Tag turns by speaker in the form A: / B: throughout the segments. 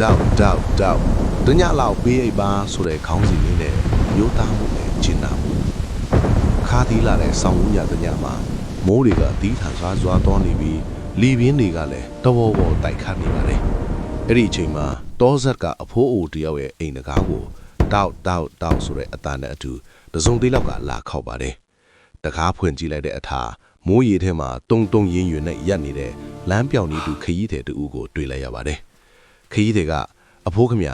A: တောက်တညလောက်ပေးအိပ်ပါဆိုတဲ့ခေါင်းစဉ်လေးနဲ့ရိုးသားမှုနဲ့ကျင်နာမှုခါသီးလာတဲ့ဆောင်းဦးညတညမှာမိုးတွေကတီးထန်စွာစွာသွားနေပြီးလီပင်းတွေကလည်းတဘောဘောတိုက်ခတ်နေပါတယ်အဲ့ဒီအချိန်မှာတောဇက်ကအဖိုးအိုတယောက်ရဲ့အိမ်တကားကိုတောက်ဆိုတဲ့အတန်နဲ့အတူတစုံသေးလောက်ကလာခောက်ပါတယ်တကားဖွင့်ကြည့်လိုက်တဲ့အထာမိုးရေထဲမှာတုံရင်းရွနဲ့ရက်နေတဲ့လမ်းပြောင်နေသူခရီးတဲ့တူကိုတွေ့လိုက်ရပါတယ်ခရီးတဲ့ကအဖိုးခမ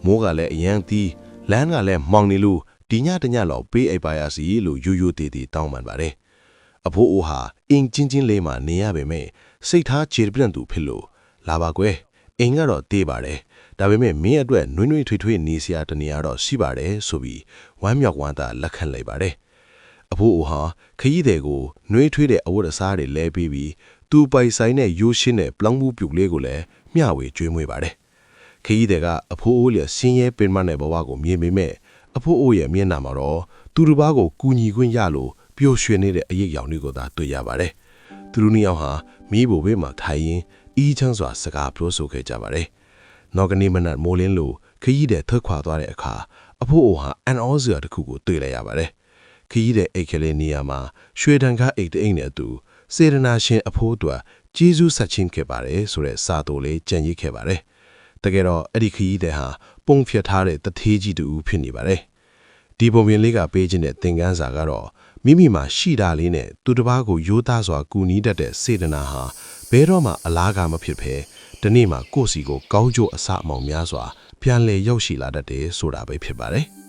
A: မိုးကလည်းအရန်သီးလမ်းကလည်းမောင်နေလို့ဒီညတညလောက်ပေးအိပ်ပါရစီလို့ရိုးတေးတောင်းပန်ပါတယ်အဖိုးအိုဟာအင်းချင်းလေးမှာနေရပေမဲ့စိတ်ထားခြေပြန့်သူဖြစ်လို့လာပါကွယ်အိမ်ကတော့တေးပါတယ်ဒါပေမဲ့မင်းအတွက်နှွေးထွေးနေစရာတနေရာတော့ရှိပါတယ်ဆိုပြီးဝမ်းမြောက်ဝမ်းသာလက်ခံလိုက်ပါတယ်အဖိုးအိုဟာခရီးတဲ့ကိုနှွေးထွေးတဲ့အဝတ်အစားတွေလဲပေးပြီးသူပိုင်ဆိုင်တဲ့ရိုးရှင်းတဲ့ပလောင်မှုပြုတ်လေးကိုလည်းမျှဝေကျွေးမွေးပါတယ်ခရီးတဲ့ကအဖိုးအိုရဲ့ဆင်းရဲပင်မတဲ့ဘဝကိုမြင်ပေမဲ့အဖိုးအိုရဲ့မျက်နှာမှာတော့သူတစ်ပါးကိုကူညီခွင့်ရလို့ပျော်ရွှင်နေတဲ့အရေးအယောင်တွေကိုသာတွေ့ရပါတယ်သူတို့နှစ်ယောက်ဟာမိဘဘေးမှာထိုင်ရင်းအီးချမ်းစွာစကားပြောဆိုခဲ့ကြပါတယ်နောက်ကနေမနက်မိုးလင်းလို့ခရီးတဲ့ထွက်ခွာသွားတဲ့အခါအဖိုးအိုဟာအန်အောစရာတစ်ခုကိုတွေ့လိုက်ရပါတယ်ခရီးတဲ့အိတ်ကလေးနေရာမှာရွှေတန်ကားအိတ်တအိတ်နဲ့အတူစေရနာရှင်အဖိုးတို့ကျေးဇူးဆက်ချင်းခဲ့ပါတယ်ဆိုတဲ့စာတိုလေးကြံရိပ်ခဲ့ပါတယ်တကယ်တော့အဲ့ဒီခရီးတဲ့ဟာပုံဖြတ်ထားတဲ့တထေးကြီးတူဖြစ်နေပါတယ်ဒီပုံပြင်လေးကပေးခြင်းတဲ့သင်ခန်းစာကတော့မိမိမှာရှိတာလေးနဲ့သူတစ်ပါးကိုရိုးသားစွာကူညီတတ်တဲ့စေတနာဟာဘယ်တော့မှအလားကမဖြစ်ဘဲဒီနေ့မှာကိုယ့်စီကိုကောင်းကျိုးအစအမောင်များစွာပြန်လည်ရောက်ရှိလာတတ်တယ်ဆိုတာပဲဖြစ်ပါတယ်